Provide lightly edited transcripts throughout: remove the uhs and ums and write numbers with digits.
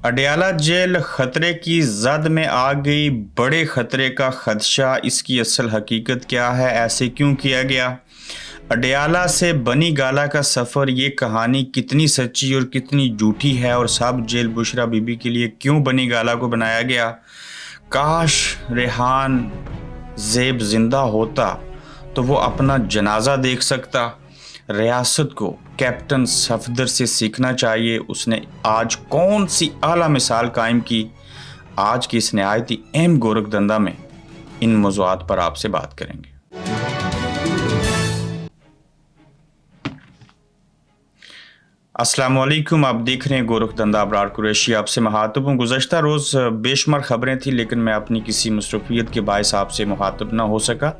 Adiala jail खतरे की जद में आ गई। बड़े खतरे का खदशा, इसकी असल हकीकत क्या है, ऐसे क्यों किया गया। अडयाला से बनी गाला का सफ़र, ये कहानी कितनी सच्ची और कितनी झूठी है, और सब जेल बुशरा बीबी के लिए क्यों बनी गाला को बनाया गया। काश रेहान ज़ेब जिंदा होता तो वो अपना जनाजा देख सकता। रियासत को कैप्टन सफदर से सीखना चाहिए, उसने आज कौन सी आला मिसाल कायम की। आज की इस नहायती अहम गोरखधंधा में इन मौज़ूआत पर आपसे बात करेंगे। अस्सलाम वालेकुम, आप देख रहे हैं गोरखधंधा। अबरार कुरैशी आपसे मुखातिब हूँ। गुज़श्ता रोज़ बेशुमार ख़बरें थी, लेकिन मैं अपनी किसी मसरूफ़ियत के बायस आपसे मुखातिब ना हो सका।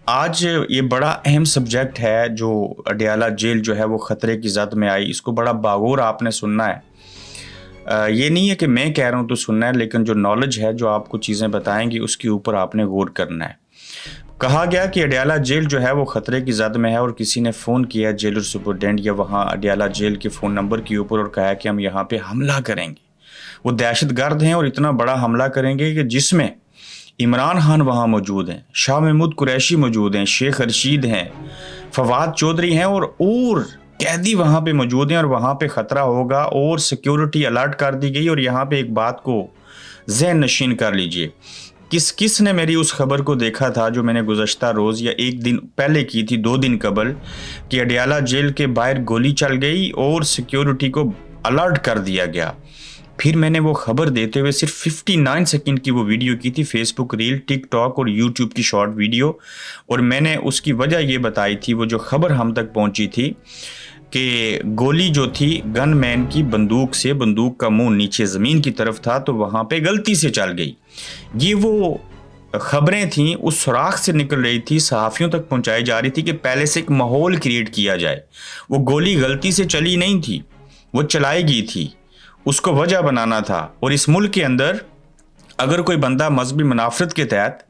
आज ये बड़ा अहम सब्जेक्ट है जो अडयाला जेल जो है वो ख़तरे की ज़द में आई, इसको बड़ा बागौर आपने सुनना है। ये नहीं है कि मैं कह रहा हूँ तो सुनना है, लेकिन जो नॉलेज है, जो आपको चीज़ें बताएंगी, उसके ऊपर आपने गौर करना है। कहा गया कि अडयाला जेल जो है वो ख़तरे की ज़द में है, और किसी ने फ़ोन किया जेलर सुपरडेंट या वहाँ अडयाला जेल के फ़ोन नंबर के ऊपर और कहा कि हम यहाँ पे हमला करेंगे। वो दहशतगर्द हैं और इतना बड़ा हमला करेंगे कि जिसमें इमरान खान वहाँ मौजूद हैं, शाह महमूद कुरैशी मौजूद हैं, शेख रशीद हैं, फवाद चौधरी हैं, और कैदी वहाँ पे मौजूद हैं, और वहाँ पे ख़तरा होगा और सिक्योरिटी अलर्ट कर दी गई। और यहाँ पे एक बात को ज़हन नशीन कर लीजिए, किस किस ने मेरी उस खबर को देखा था जो मैंने गुज़श्ता रोज़ या एक दिन पहले की थी, 2 दिन कबल, कि अडयाला जेल के बाहर गोली चल गई और सिक्योरिटी को अलर्ट कर दिया गया। फिर मैंने वो खबर देते हुए सिर्फ 59 सेकंड की वो वीडियो की थी, फेसबुक रील, टिकटॉक और यूट्यूब की शॉर्ट वीडियो। और मैंने उसकी वजह ये बताई थी, वो जो खबर हम तक पहुंची थी कि गोली जो थी गनमैन की बंदूक से, बंदूक का मुंह नीचे ज़मीन की तरफ था, तो वहाँ पे गलती से चल गई। ये वो खबरें थी उस सुराख से निकल रही थी, सहाफ़ियों तक पहुँचाई जा रही थी कि पहले से एक माहौल क्रिएट किया जाए। वो गोली गलती से चली नहीं थी, वो चलाई गई थी, उसको वजह बनाना था। और इस मुल्क के अंदर अगर कोई बंदा मजहबी मुनाफरत के तहत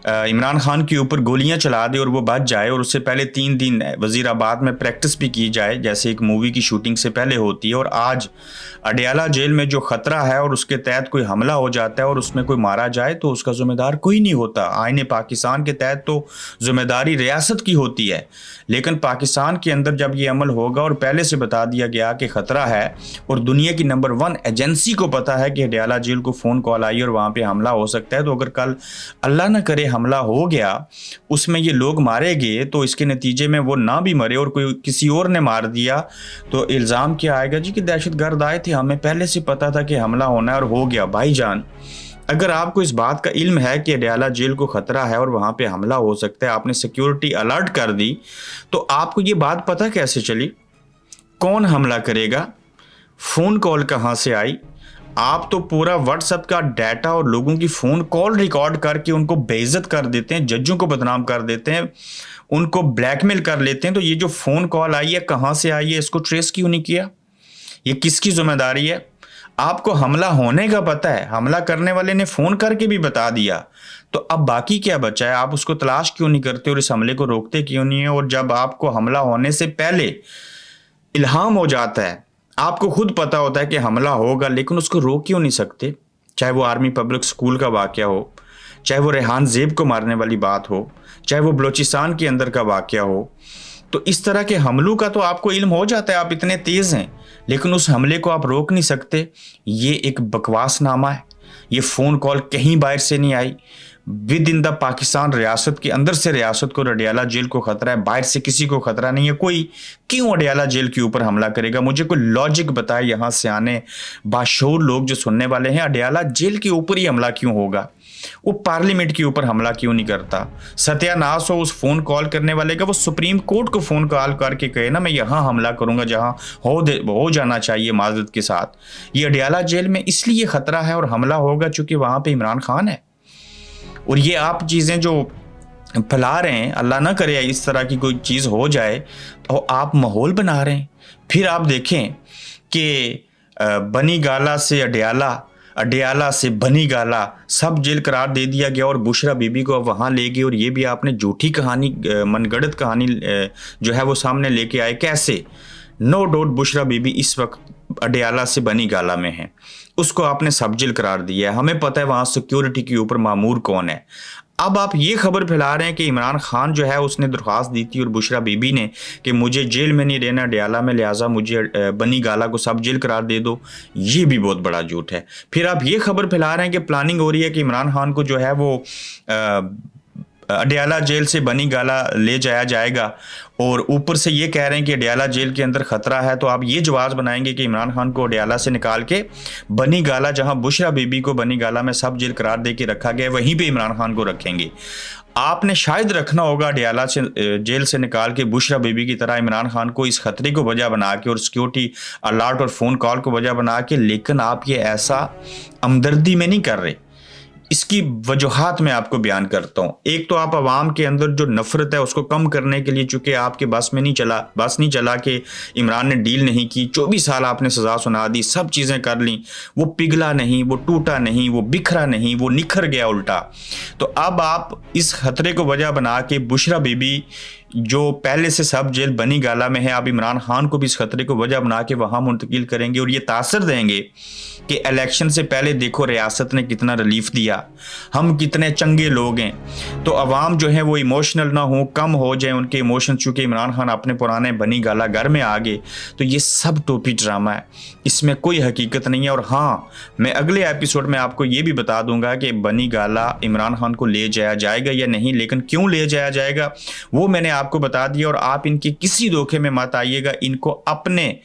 इमरान खान के ऊपर गोलियां चला दे और वो बच जाए, और उससे पहले 3 दिन वजीराबाद में प्रैक्टिस भी की जाए जैसे एक मूवी की शूटिंग से पहले होती है, और आज अडयाला जेल में जो ख़तरा है और उसके तहत कोई हमला हो जाता है और उसमें कोई मारा जाए, तो उसका ज़िम्मेदार कोई नहीं होता। आईने पाकिस्तान के तहत तो ज़िम्मेदारी रियासत की होती है, लेकिन पाकिस्तान के अंदर जब ये अमल होगा और पहले से बता दिया गया कि ख़तरा है, और दुनिया की नंबर 1 एजेंसी को पता है कि अडयाला जेल को फ़ोन कॉल आई और वहाँ पर हमला हो सकता है, तो अगर कल अल्लाह न करे हमला हो गया, उसमें ये लोग मारे गए, तो इसके नतीजे में वो ना भी मरे और कोई किसी और ने मार दिया, तो इल्ज़ाम क्या आएगा जी कि दहशतगर्द आए थे, हमें पहले से पता था कि हमला होना है और हो गया। भाईजान, अगर आपको इस बात का इल्म है कि अडयाला जेल को ख़तरा है और वहाँ पे हमला हो सकता है, आपने सिक्योरिटी अलर्ट कर दी, तो आपको ये बात पता कैसे चली कौन हमला करेगा, फ़ोन कॉल कहाँ से आई। आप तो पूरा व्हाट्सएप का डाटा और लोगों की फ़ोन कॉल रिकॉर्ड करके उनको बेइज्जत कर देते हैं, जजों को बदनाम कर देते हैं, उनको ब्लैकमेल कर लेते हैं। तो ये जो फ़ोन कॉल आई है कहाँ से आई है, इसको ट्रेस क्यों नहीं किया, ये किसकी ज़िम्मेदारी है। आपको हमला होने का पता है, हमला करने वाले ने फ़ोन करके भी बता दिया, तो अब बाकी क्या बचा है। आप उसको तलाश क्यों नहीं करते और इस हमले को रोकते क्यों नहीं है। और जब आपको हमला होने से पहले इल्हाम हो जाता है, आपको खुद पता होता है कि हमला होगा, लेकिन उसको रोक क्यों नहीं सकते। चाहे वो आर्मी पब्लिक स्कूल का वाक़या हो, चाहे वो रेहान ज़ेब को मारने वाली बात हो, चाहे वो बलोचिस्तान के अंदर का वाक़या हो, तो इस तरह के हमलों का तो आपको इल्म हो जाता है, आप इतने तेज़ हैं, लेकिन उस हमले को आप रोक नहीं सकते। ये एक बकवासनामा है। ये फ़ोन कॉल कहीं बाहर से नहीं आई, विद इन द पाकिस्तान, रियासत के अंदर से रियासत को अडयाला जेल को ख़तरा है, बाहर से किसी को ख़तरा नहीं है। कोई क्यों अडयाला जेल के ऊपर हमला करेगा, मुझे कोई लॉजिक बताए। यहाँ से आने बाशऊर लोग जो सुनने वाले हैं, अडयाला जेल के ऊपर ही हमला क्यों होगा, वो पार्लियामेंट के ऊपर हमला क्यों नहीं करता। सत्यानाश हो उस फ़ोन कॉल करने वाले का, वो सुप्रीम कोर्ट को फ़ोन कॉल करके कहे ना, मैं यहाँ हमला करूँगा जहाँ हो जाना चाहिए माजरत के साथ। ये अडयाला जेल में इसलिए ख़तरा है और हमला होगा चूँकि वहाँ पर इमरान खान है। और ये आप चीज़ें जो फैला रहे हैं, अल्लाह ना करे इस तरह की कोई चीज़ हो जाए, तो आप माहौल बना रहे हैं। फिर आप देखें कि बनी गाला से अडयाला, अडयाला से बनी गाला, सब जेल करार दे दिया गया और बुशरा बीबी को अब वहाँ ले गए। और ये भी आपने झूठी कहानी, मनगढ़ंत कहानी जो है वो सामने लेके आए। कैसे? नो डाउट बुशरा बीबी इस वक्त अडयाला से बनी गाला में है, उसको आपने सब जेल करार दिया है। हमें पता है वहाँ सिक्योरिटी के ऊपर मामूर कौन है। अब आप ये खबर फैला रहे हैं कि इमरान खान जो है उसने दरख्वास्त दी थी और बुशरा बीबी ने कि मुझे जेल में नहीं रहना अडयाला में, लिहाजा मुझे बनी गाला को सब जेल करार दे दो। ये भी बहुत बड़ा झूठ है। फिर आप ये खबर फैला रहे हैं कि प्लानिंग हो रही है कि इमरान खान को जो है वो अडयाला जेल से बनी गाला ले जाया जाएगा, और ऊपर से ये कह रहे हैं कि अडयाला जेल के अंदर खतरा है। तो आप ये जवाब बनाएंगे कि इमरान खान को अडयाला से निकाल के बनी गाला, जहां बुशरा बीबी को बनी गाला में सब जेल करार दे के रखा गया, वहीं पे इमरान खान को रखेंगे। आपने शायद रखना होगा अडयाला से जेल से निकाल के बुशरा बीबी की तरह इमरान खान को इस खतरे को वजह बना के और सिक्योरिटी अलर्ट और फ़ोन कॉल को वजह बना के, लेकिन आप ये ऐसा हमदर्दी में नहीं कर रहे। इसकी वजूहात मैं आपको बयान करता हूँ। एक तो आप अवाम के अंदर जो नफरत है उसको कम करने के लिए, चूंकि आपके बस नहीं चला कि इमरान ने डील नहीं की, 24 साल आपने सज़ा सुना दी, सब चीज़ें कर ली, वो पिघला नहीं, वो टूटा नहीं, वो बिखरा नहीं, वो निखर गया उल्टा। तो अब आप इस खतरे को वजह बना के बुशरा बीबी जो पहले से सब जेल बनी गाला में है, आप इमरान खान को भी इस खतरे को वजह बना के वहाँ मुंतकिल करेंगे और ये तासर देंगे कि इलेक्शन से पहले देखो रियासत ने कितना रिलीफ दिया, हम कितने चंगे लोग हैं। तो अवाम जो है वो इमोशनल ना हो, कम हो जाए उनके इमोशन, चूँकि इमरान खान अपने पुराने बनी गाला घर में आ गए। तो ये सब टोपी ड्रामा है, इसमें कोई हकीकत नहीं है। और हाँ, मैं अगले एपिसोड में आपको ये भी बता दूंगा कि बनी गाला इमरान खान को ले जाया जाएगा या नहीं, लेकिन क्यों ले जाया जाएगा वो मैंने आपको बता दिया। और आप इनके किसी धोखे में मत आइएगा। इनको अपने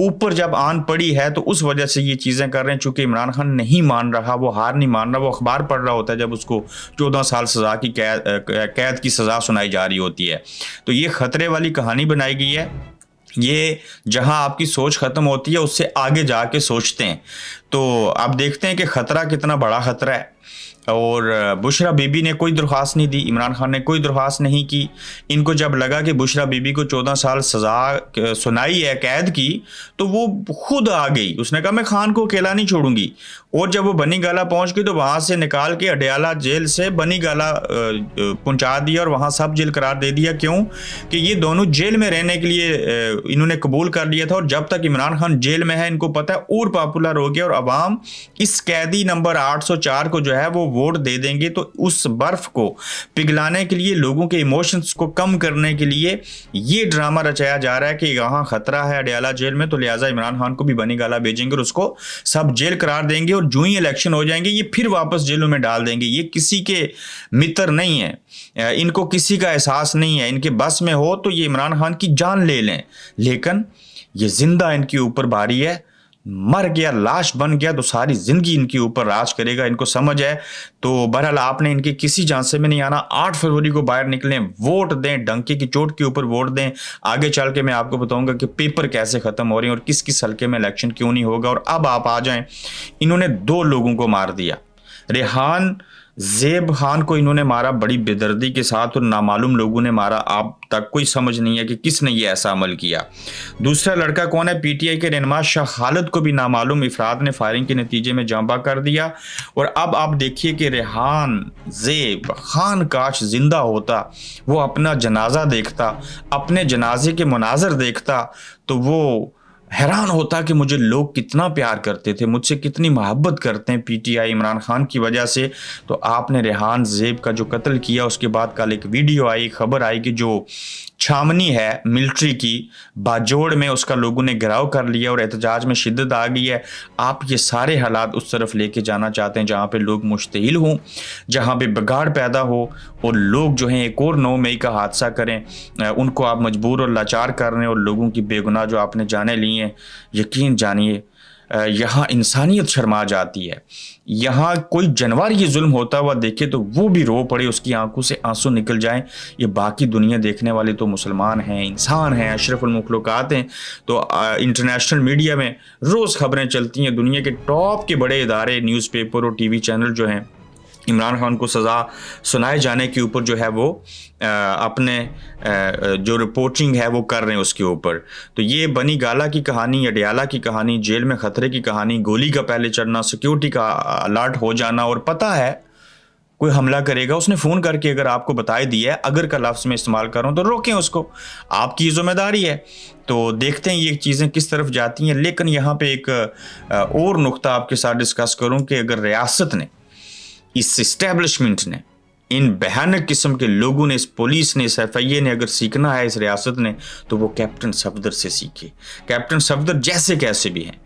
ऊपर जब आन पड़ी है तो उस वजह से ये चीज़ें कर रहे हैं। चूंकि इमरान खान नहीं मान रहा, वो हार नहीं मान रहा, वो अखबार पढ़ रहा होता है जब उसको 14 साल सज़ा की कैद की सज़ा सुनाई जा रही होती है। तो ये खतरे वाली कहानी बनाई गई है। ये जहां आपकी सोच ख़त्म होती है उससे आगे जाके सोचते हैं। तो आप देखते हैं कि ख़तरा कितना बड़ा ख़तरा है। और बुशरा बीबी ने कोई दरख्वास्त नहीं दी, इमरान खान ने कोई दरख्वास्त नहीं की। इनको जब लगा कि बुशरा बीबी को 14 साल सज़ा सुनाई है कैद की, तो वो खुद आ गई। उसने कहा मैं खान को अकेला नहीं छोड़ूंगी। और जब वो बनी गाला पहुंच गई तो वहाँ से निकाल के अडयाला जेल से बनी गाला पहुंचा दिया और वहाँ सब जेल करार दे दिया। क्यों? कि ये दोनों जेल में रहने के लिए इन्होंने कबूल कर लिया था। और जब तक इमरान खान जेल में है, इनको पता है और पॉपुलर हो गया और अवाम इस कैदी नंबर 804 को जो है वो वोट दे देंगे। तो उस बर्फ को पिघलाने के लिए, लोगों के इमोशंस को कम करने के लिए ये ड्रामा रचाया जा रहा है कि यहाँ खतरा है अडयाला जेल में, तो लिहाजा इमरान खान को भी बनी गाला भेजेंगे और उसको सब जेल करार देंगे। और जो ही इलेक्शन हो जाएंगे ये फिर वापस जेलों में डाल देंगे। ये किसी के मित्र नहीं है, इनको किसी का एहसास नहीं है। इनके बस में हो तो ये इमरान खान की जान ले लें, लेकिन ये जिंदा इनके ऊपर भारी है। मर गया, लाश बन गया तो सारी जिंदगी इनके ऊपर राज करेगा, इनको समझ है। तो बहरहाल आपने इनके किसी झांसे में नहीं आना। 8 फरवरी को बाहर निकलें, वोट दें, डंके की चोट के ऊपर वोट दें। आगे चल के मैं आपको बताऊंगा कि पेपर कैसे खत्म हो रहे हैं और किस किस हल्के में इलेक्शन क्यों नहीं होगा। और अब आप आ जाएं, इन्होंने 2 लोगों को मार दिया। रेहान ज़ेब खान को इन्होंने मारा बड़ी बेदर्दी के साथ और नामालूम लोगों ने मारा। आप तक कोई समझ नहीं है कि किसने ये ऐसा अमल किया। दूसरा लड़का कौन है? पीटीआई के रहनुमा शाह खालिद को भी नामालूम अफराद ने फायरिंग के नतीजे में जांबा कर दिया। और अब आप देखिए कि रेहान ज़ेब खान काश जिंदा होता, वो अपना जनाजा देखता, अपने जनाजे के मनाजर देखता, तो वो हैरान होता कि मुझे लोग कितना प्यार करते थे, मुझसे कितनी मोहब्बत करते हैं पीटीआई इमरान खान की वजह से। तो आपने रेहान ज़ेब का जो कत्ल किया, उसके बाद कल एक वीडियो आई, खबर आई कि जो छावनी है मिलिट्री की बाजोड़ में, उसका लोगों ने घेराव कर लिया और एहतजाज में शिद्दत आ गई है। आप ये सारे हालात उस तरफ लेके जाना चाहते हैं जहाँ पे लोग मुश्तिल हों, जहाँ पे बिगाड़ पैदा हो और लोग जो हैं एक और 9 मई का हादसा करें, उनको आप मजबूर और लाचार कर रहे हैं। और लोगों की बेगुनाह जो आपने जाने ली हैं, यकीन जानिए यहाँ इंसानियत शर्मा जाती है। यहाँ कोई जानवर ये जुल्म होता हुआ देखे तो वो भी रो पड़े, उसकी आंखों से आंसू निकल जाएं। ये बाकी दुनिया देखने वाले तो मुसलमान हैं, इंसान हैं, अशरफुल मखलूक़ात हैं। तो इंटरनेशनल मीडिया में रोज़ खबरें चलती हैं, दुनिया के टॉप के बड़े इदारे, न्यूज़पेपर और टीवी चैनल जो हैं इमरान खान को सज़ा सुनाए जाने के ऊपर जो है वो अपने जो रिपोर्टिंग है वो कर रहे हैं उसके ऊपर। तो ये बनी गाला की कहानी, अडयाला की कहानी, जेल में ख़तरे की कहानी, गोली का पहले चढ़ना, सिक्योरिटी का अलर्ट हो जाना। और पता है कोई हमला करेगा, उसने फ़ोन करके अगर आपको बता दिया है, अगर का लफ्ज़ मैं इस्तेमाल कर रहा हूँ, तो रोकें उसको, आपकी ज़िम्मेदारी है। तो देखते हैं ये चीज़ें किस तरफ जाती हैं। लेकिन यहाँ पे एक और नुक्ता आपके साथ डिस्कस करूँ कि अगर रियासत ने, इस इस्टेब्लिशमेंट ने, इन भयानक किस्म के लोगों ने, इस पुलिस ने, इस FIA ने अगर सीखना है इस रियासत ने, तो वो कैप्टन सफदर से सीखे। कैप्टन सफदर जैसे कैसे भी हैं,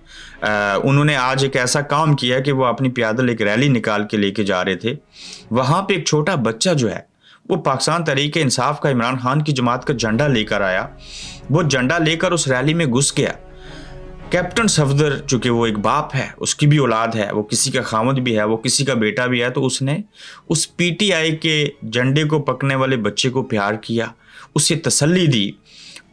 उन्होंने आज एक ऐसा काम किया कि वो अपनी पैदल एक रैली निकाल के लेके जा रहे थे। वहाँ पे एक छोटा बच्चा जो है, वो पाकिस्तान तहरीक इंसाफ का, इमरान खान की जमात का झंडा लेकर आया। वो झंडा लेकर उस रैली में घुस गया। कैप्टन सफदर, चूंकि वो एक बाप है, उसकी भी औलाद है, वो किसी का खामद भी है, वो किसी का बेटा भी है, तो उसने उस PTI के झंडे को पकड़ने वाले बच्चे को प्यार किया, उसे तसल्ली दी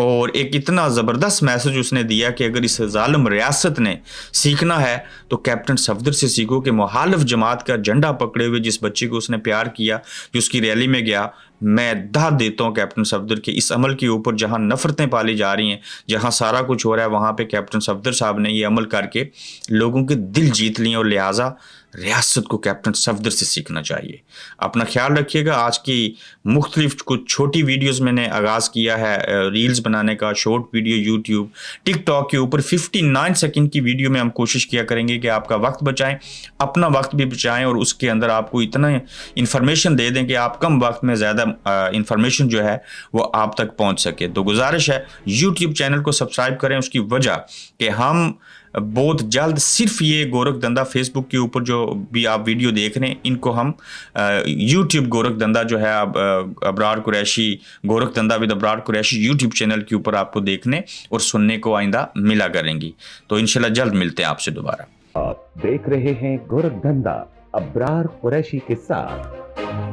और एक इतना ज़बरदस्त मैसेज उसने दिया कि अगर इस ज़ालिम रियासत ने सीखना है तो कैप्टन सफदर से सीखो कि मुखालिफ जमात का झंडा पकड़े हुए जिस बच्चे को उसने प्यार किया, जो उसकी रैली में गया, मैं दाद देता हूँ कैप्टन सफदर के इस अमल के ऊपर। जहाँ नफ़रतें पाली जा रही हैं, जहाँ सारा कुछ हो रहा है, वहाँ पे कैप्टन सफदर साहब ने ये अमल करके लोगों के दिल जीत लिए और लिहाजा रियासत को कैप्टन सफदर से सीखना चाहिए। अपना ख्याल रखिएगा। आज की मुख्तलिफ कुछ छोटी वीडियोज़ मैंने आगाज़ किया है रील्स बनाने का, शॉर्ट वीडियो यूट्यूब, टिकटॉक के ऊपर 59 सेकंड की वीडियो में हम कोशिश किया करेंगे कि आपका वक्त बचाएं, अपना वक्त भी बचाएं और उसके अंदर आपको इतना इन्फॉर्मेशन दे दें कि आप कम वक्त में ज़्यादा इन्फॉर्मेशन जो है वो आप तक पहुंच सके। तो गुजारिश है यूट्यूब चैनल को सब्सक्राइब करें, उसकी वजह कि हम बहुत जल्द सिर्फ ये गोरखधंधा फेसबुक के ऊपर जो भी आप वीडियो देख रहे हैं, इनको हम यूट्यूब गोरखधंधा जो है Abrar Qureshi, Gorakhdhandha with Abrar Qureshi YouTube channel के ऊपर आपको देखने और सुनने को आइंदा मिला करेंगी। तो इंशाल्लाह जल्द मिलते हैं आपसे दोबारा। आप देख रहे हैं गोरखधंधा अबरार कुरैशी के साथ।